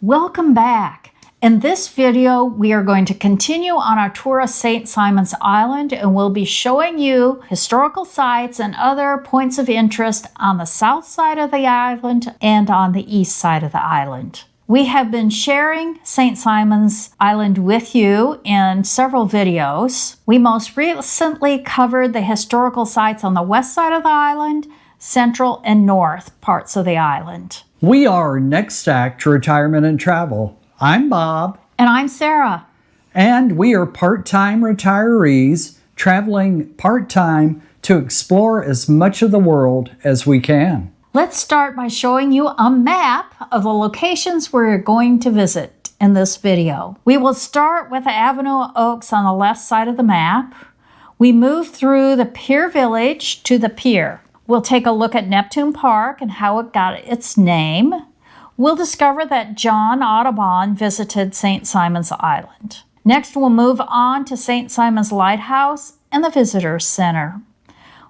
Welcome back. In this video, we are going to continue on our tour of St. Simon's Island, and we'll be showing you historical sites and other points of interest on the south side of the island and on the east side of the island. We have been sharing St. Simon's Island with you in several videos. We most recently covered the historical sites on the west side of the island, central and north parts of the island. We are Next Act Retirement and Travel. I'm Bob. And I'm Sarah. And we are part-time retirees traveling part-time to explore as much of the world as we can. Let's start by showing you a map of the locations we're going to visit in this video. We will start with the Avenue of Oaks on the left side of the map. We move through the Pier Village to the pier. We'll take a look at Neptune Park and how it got its name. We'll discover that John Audubon visited St. Simon's Island. Next, we'll move on to St. Simon's Lighthouse and the Visitors Center.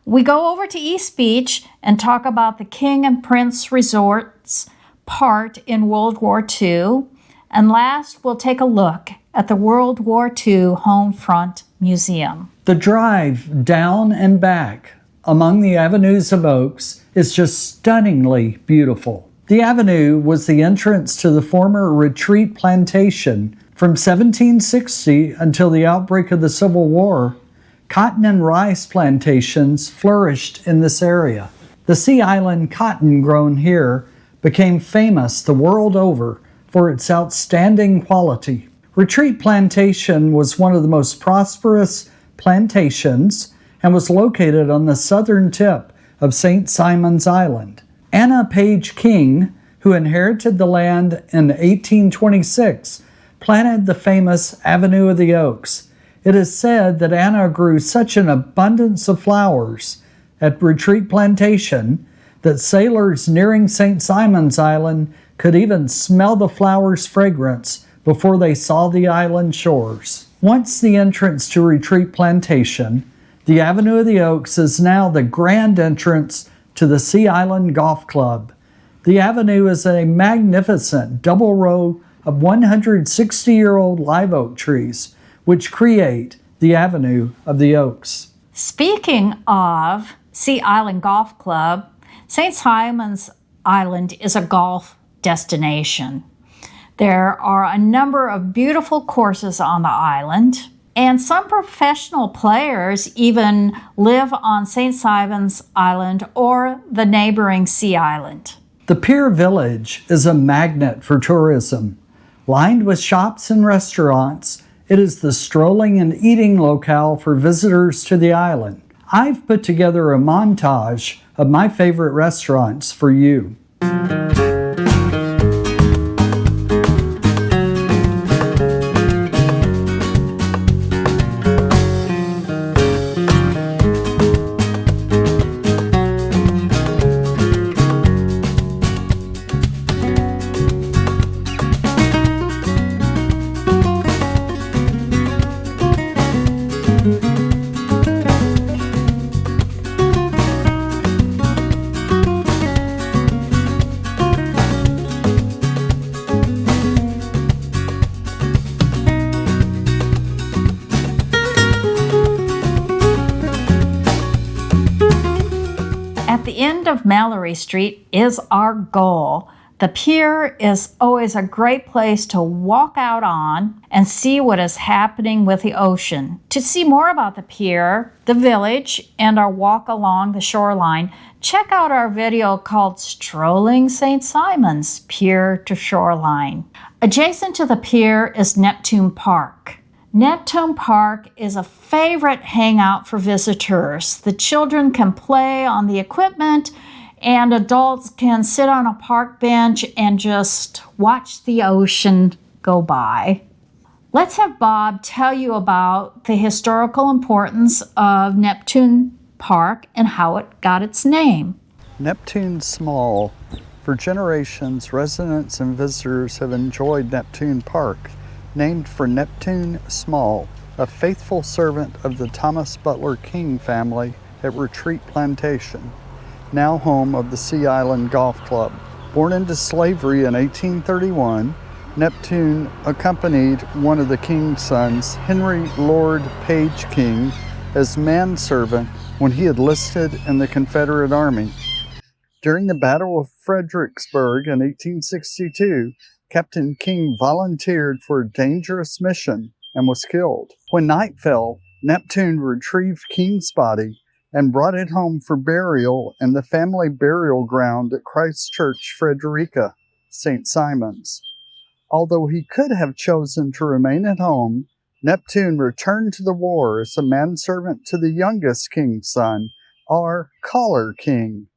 We go over to East Beach and talk about the King and Prince Resort's part in World War II. And last, we'll take a look at the World War II Homefront Museum. The drive down and back among the avenues of oaks is just stunningly beautiful. The avenue was the entrance to the former Retreat Plantation. From 1760 until the outbreak of the Civil War, cotton and rice plantations flourished in this area. The Sea Island cotton grown here became famous the world over for its outstanding quality. Retreat Plantation was one of the most prosperous plantations and was located on the southern tip of St. Simon's Island. Anna Page King, who inherited the land in 1826, planted the famous Avenue of the Oaks. It is said that Anna grew such an abundance of flowers at Retreat Plantation that sailors nearing St. Simon's Island could even smell the flowers' fragrance before they saw the island shores. Once the entrance to Retreat Plantation, the Avenue of the Oaks is now the grand entrance to the Sea Island Golf Club. The avenue is a magnificent double row of 160-year-old live oak trees, which create the Avenue of the Oaks. Speaking of Sea Island Golf Club, St. Simon's Island is a golf destination. There are a number of beautiful courses on the island, and some professional players even live on St. Simon's Island or the neighboring Sea Island. The Pier Village is a magnet for tourism. Lined with shops and restaurants, it is the strolling and eating locale for visitors to the island. I've put together a montage of my favorite restaurants for you. At the end of Mallory Street is our goal. The pier is always a great place to walk out on and see what is happening with the ocean. To see more about the pier, the village, and our walk along the shoreline, check out our video called Strolling St. Simon's Pier to Shoreline. Adjacent to the pier is Neptune Park. Neptune Park is a favorite hangout for visitors. The children can play on the equipment and adults can sit on a park bench and just watch the ocean go by. Let's have Bob tell you about the historical importance of Neptune Park and how it got its name. Neptune Small. For generations, residents and visitors have enjoyed Neptune Park, named for Neptune Small, a faithful servant of the Thomas Butler King family at Retreat Plantation, now home of the Sea Island Golf Club. Born into slavery in 1831, Neptune accompanied one of the king's sons, Henry Lord Page King, as manservant when he enlisted in the Confederate Army. During the Battle of Fredericksburg in 1862, Captain King volunteered for a dangerous mission and was killed. When night fell, Neptune retrieved King's body and brought it home for burial in the family burial ground at Christ Church, Frederica, St. Simon's. Although he could have chosen to remain at home, Neptune returned to the war as a manservant to the youngest king's son, our Collar King.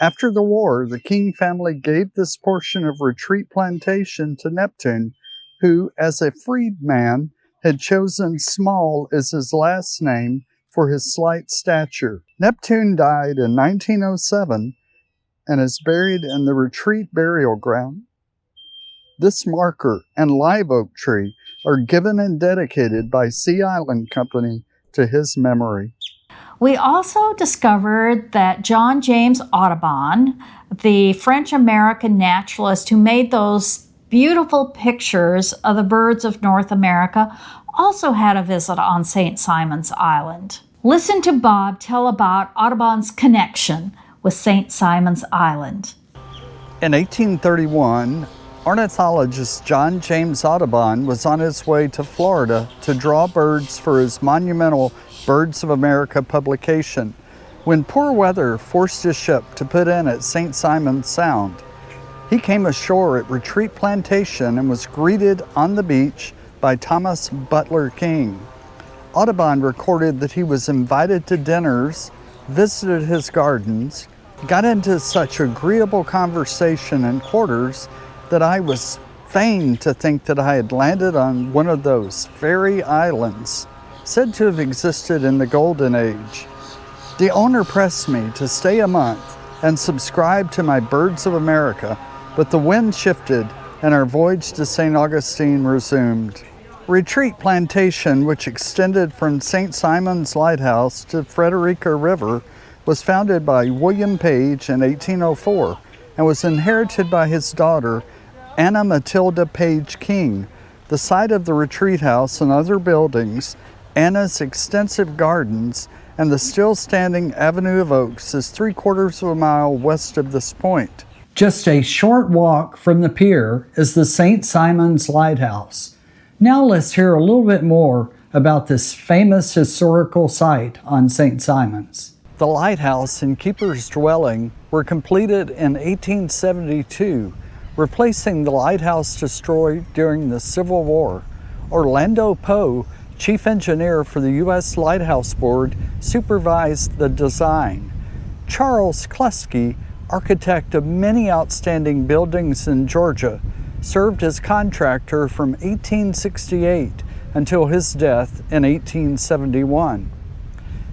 After the war, the King family gave this portion of Retreat Plantation to Neptune, who, as a freedman, had chosen Small as his last name for his slight stature. Neptune died in 1907 and is buried in the Retreat burial ground. This marker and live oak tree are given and dedicated by Sea Island Company to his memory. We also discovered that John James Audubon, the French-American naturalist who made those beautiful pictures of the birds of North America, also had a visit on St. Simon's Island. Listen to Bob tell about Audubon's connection with St. Simon's Island. In 1831, ornithologist John James Audubon was on his way to Florida to draw birds for his monumental Birds of America publication when poor weather forced his ship to put in at St. Simon's Sound. He came ashore at Retreat Plantation and was greeted on the beach by Thomas Butler King. Audubon recorded that he was invited to dinners, visited his gardens, got into such agreeable conversation and quarters that I was fain to think that I had landed on one of those fairy islands, said to have existed in the Golden Age. The owner pressed me to stay a month and subscribe to my Birds of America, but the wind shifted and our voyage to St. Augustine resumed. Retreat Plantation, which extended from St. Simon's Lighthouse to Frederica River, was founded by William Page in 1804 and was inherited by his daughter, Anna Matilda Page King. The site of the retreat house and other buildings, Anna's extensive gardens, and the still standing Avenue of Oaks is 3/4 of a mile west of this point. Just a short walk from the pier is the St. Simon's Lighthouse. Now let's hear a little bit more about this famous historical site on St. Simon's. The lighthouse and keeper's dwelling were completed in 1872, replacing the lighthouse destroyed during the Civil War. Orlando Poe, chief engineer for the U.S. Lighthouse Board, supervised the design. Charles Kluski, architect of many outstanding buildings in Georgia, served as contractor from 1868 until his death in 1871.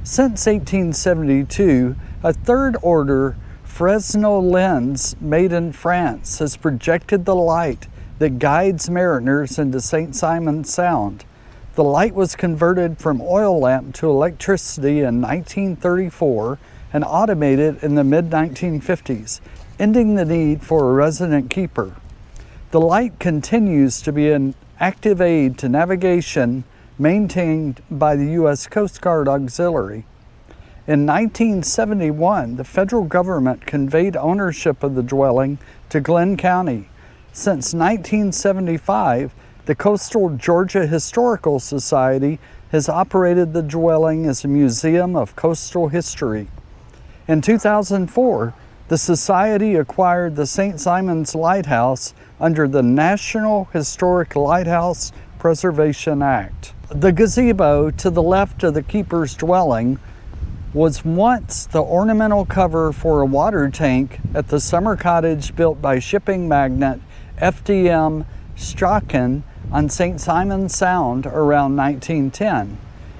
Since 1872, a third-order Fresnel lens made in France has projected the light that guides mariners into St. Simon's Sound. The light was converted from oil lamp to electricity in 1934 and automated in the mid-1950s, ending the need for a resident keeper. The light continues to be an active aid to navigation maintained by the U.S. Coast Guard Auxiliary. In 1971, the federal government conveyed ownership of the dwelling to Glenn County. Since 1975, the Coastal Georgia Historical Society has operated the dwelling as a museum of coastal history. In 2004, the Society acquired the St. Simon's Lighthouse under the National Historic Lighthouse Preservation Act. The gazebo to the left of the keeper's dwelling was once the ornamental cover for a water tank at the summer cottage built by shipping magnate F.D.M. Strachan on St. Simon's Sound around 1910.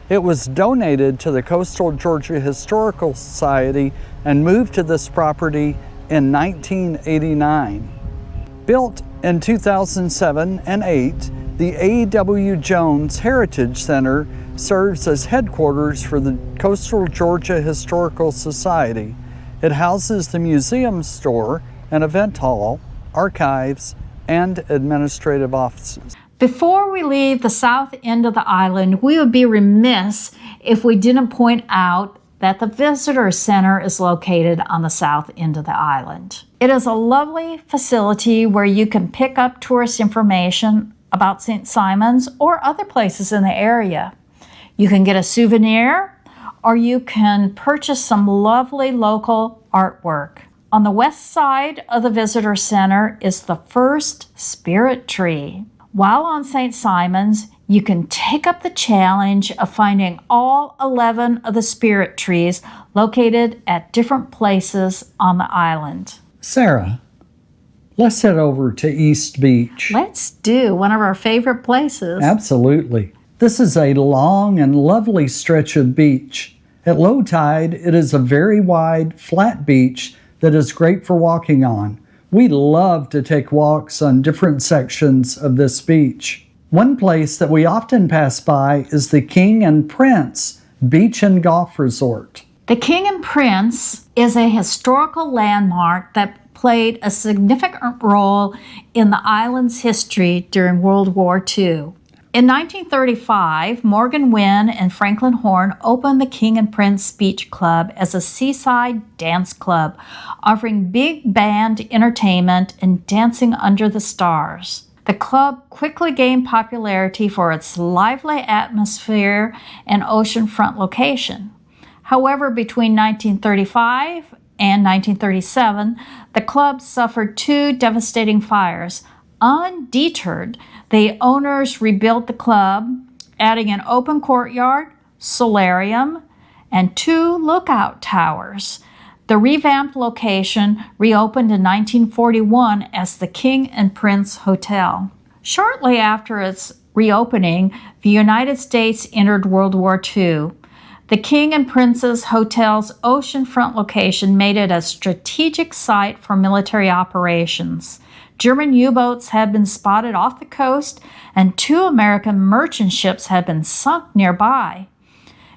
It was donated to the Coastal Georgia Historical Society and moved to this property in 1989. Built in 2007 and 8, the A.W. Jones Heritage Center serves as headquarters for the Coastal Georgia Historical Society. It houses the museum store, an event hall, archives, and administrative offices. Before we leave the south end of the island, we would be remiss if we didn't point out that the Visitor Center is located on the south end of the island. It is a lovely facility where you can pick up tourist information about St. Simon's or other places in the area. You can get a souvenir, or you can purchase some lovely local artwork. On the west side of the Visitor Center is the first spirit tree. While on St. Simon's, you can take up the challenge of finding all 11 of the spirit trees located at different places on the island. Sarah, let's head over to East Beach. Let's do one of our favorite places. Absolutely. This is a long and lovely stretch of beach. At low tide, it is a very wide, flat beach that is great for walking on. We love to take walks on different sections of this beach. One place that we often pass by is the King and Prince Beach and Golf Resort. The King and Prince is a historical landmark that played a significant role in the island's history during World War II. In 1935, Morgan Wynne and Franklin Horne opened the King and Prince Beach Club as a seaside dance club, offering big band entertainment and dancing under the stars. The club quickly gained popularity for its lively atmosphere and oceanfront location. However, between 1935 and 1937, the club suffered two devastating fires. Undeterred, the owners rebuilt the club, adding an open courtyard, solarium, and 2 lookout towers. The revamped location reopened in 1941 as the King and Prince Hotel. Shortly after its reopening, the United States entered World War II. The King and Prince's Hotel's oceanfront location made it a strategic site for military operations. German U-boats had been spotted off the coast, and 2 American merchant ships had been sunk nearby.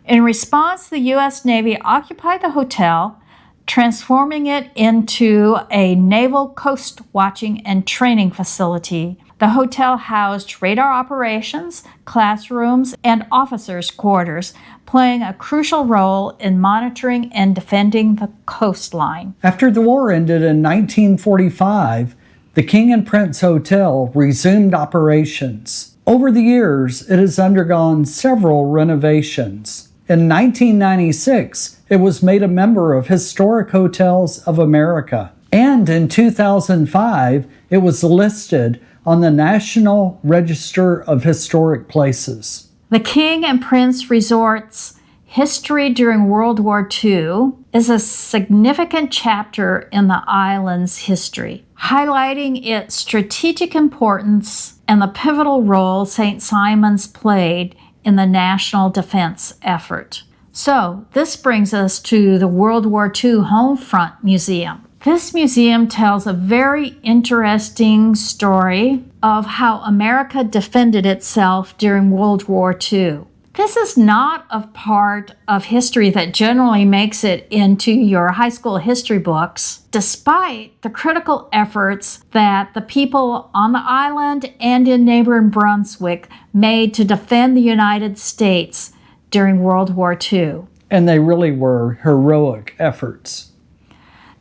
In response, the U.S. Navy occupied the hotel, transforming it into a naval coast watching and training facility. The hotel housed radar operations, classrooms, and officers' quarters, playing a crucial role in monitoring and defending the coastline. After the war ended in 1945, the King and Prince Hotel resumed operations. Over the years, it has undergone several renovations. In 1996, it was made a member of Historic Hotels of America. And in 2005, it was listed on the National Register of Historic Places. The King and Prince Resort's history during World War II is a significant chapter in the island's history, highlighting its strategic importance and the pivotal role St. Simon's played in the national defense effort. So, this brings us to the World War II Homefront Museum. This museum tells a very interesting story of how America defended itself during World War II. This is not a part of history that generally makes it into your high school history books, despite the critical efforts that the people on the island and in neighboring Brunswick made to defend the United States during World War II. And they really were heroic efforts.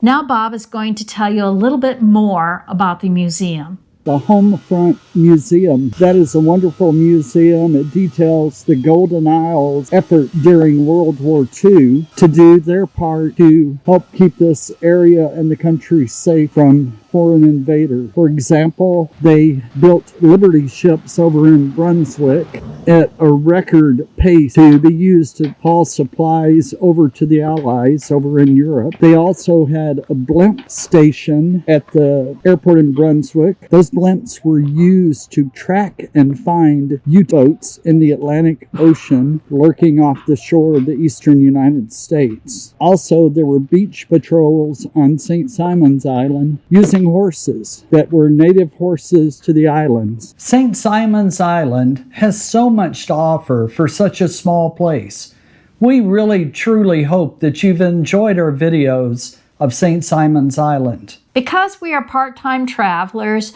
Now Bob is going to tell you a little bit more about the museum. The Homefront Museum. That is a wonderful museum. It details the Golden Isles' effort during World War II to do their part to help keep this area and the country safe from foreign invaders. For example, they built Liberty ships over in Brunswick at a record pace to be used to haul supplies over to the Allies over in Europe. They also had a blimp station at the airport in Brunswick. Those blimps were used to track and find U-boats in the Atlantic Ocean lurking off the shore of the eastern United States. Also, there were beach patrols on St. Simon's Island using horses that were native horses to the islands. St. Simon's Island has so much to offer for such a small place. We really truly hope that you've enjoyed our videos of St. Simon's Island. Because we are part-time travelers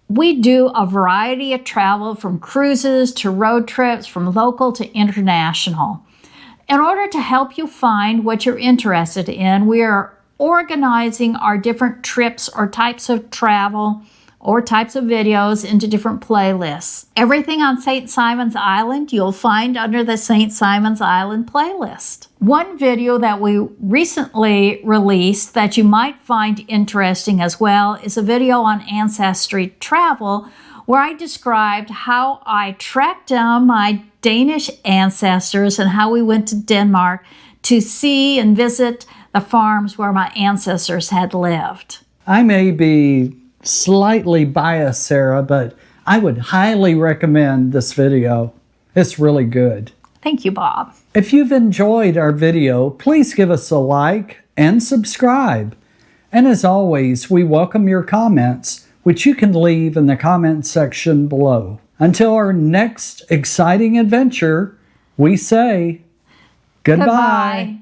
We do a variety of travel from cruises to road trips, from local to international. In order to help you find what you're interested in, we are organizing our different trips or types of travel or types of videos into different playlists. Everything on St. Simon's Island you'll find under the St. Simon's Island playlist. One video that we recently released that you might find interesting as well is a video on ancestry travel where I described how I tracked down my Danish ancestors and how we went to Denmark to see and visit the farms where my ancestors had lived. I may be slightly biased, Sarah, but I would highly recommend this video. It's really good. Thank you, Bob. If you've enjoyed our video, please give us a like and subscribe. And as always, we welcome your comments, which you can leave in the comment section below. Until our next exciting adventure, we say goodbye.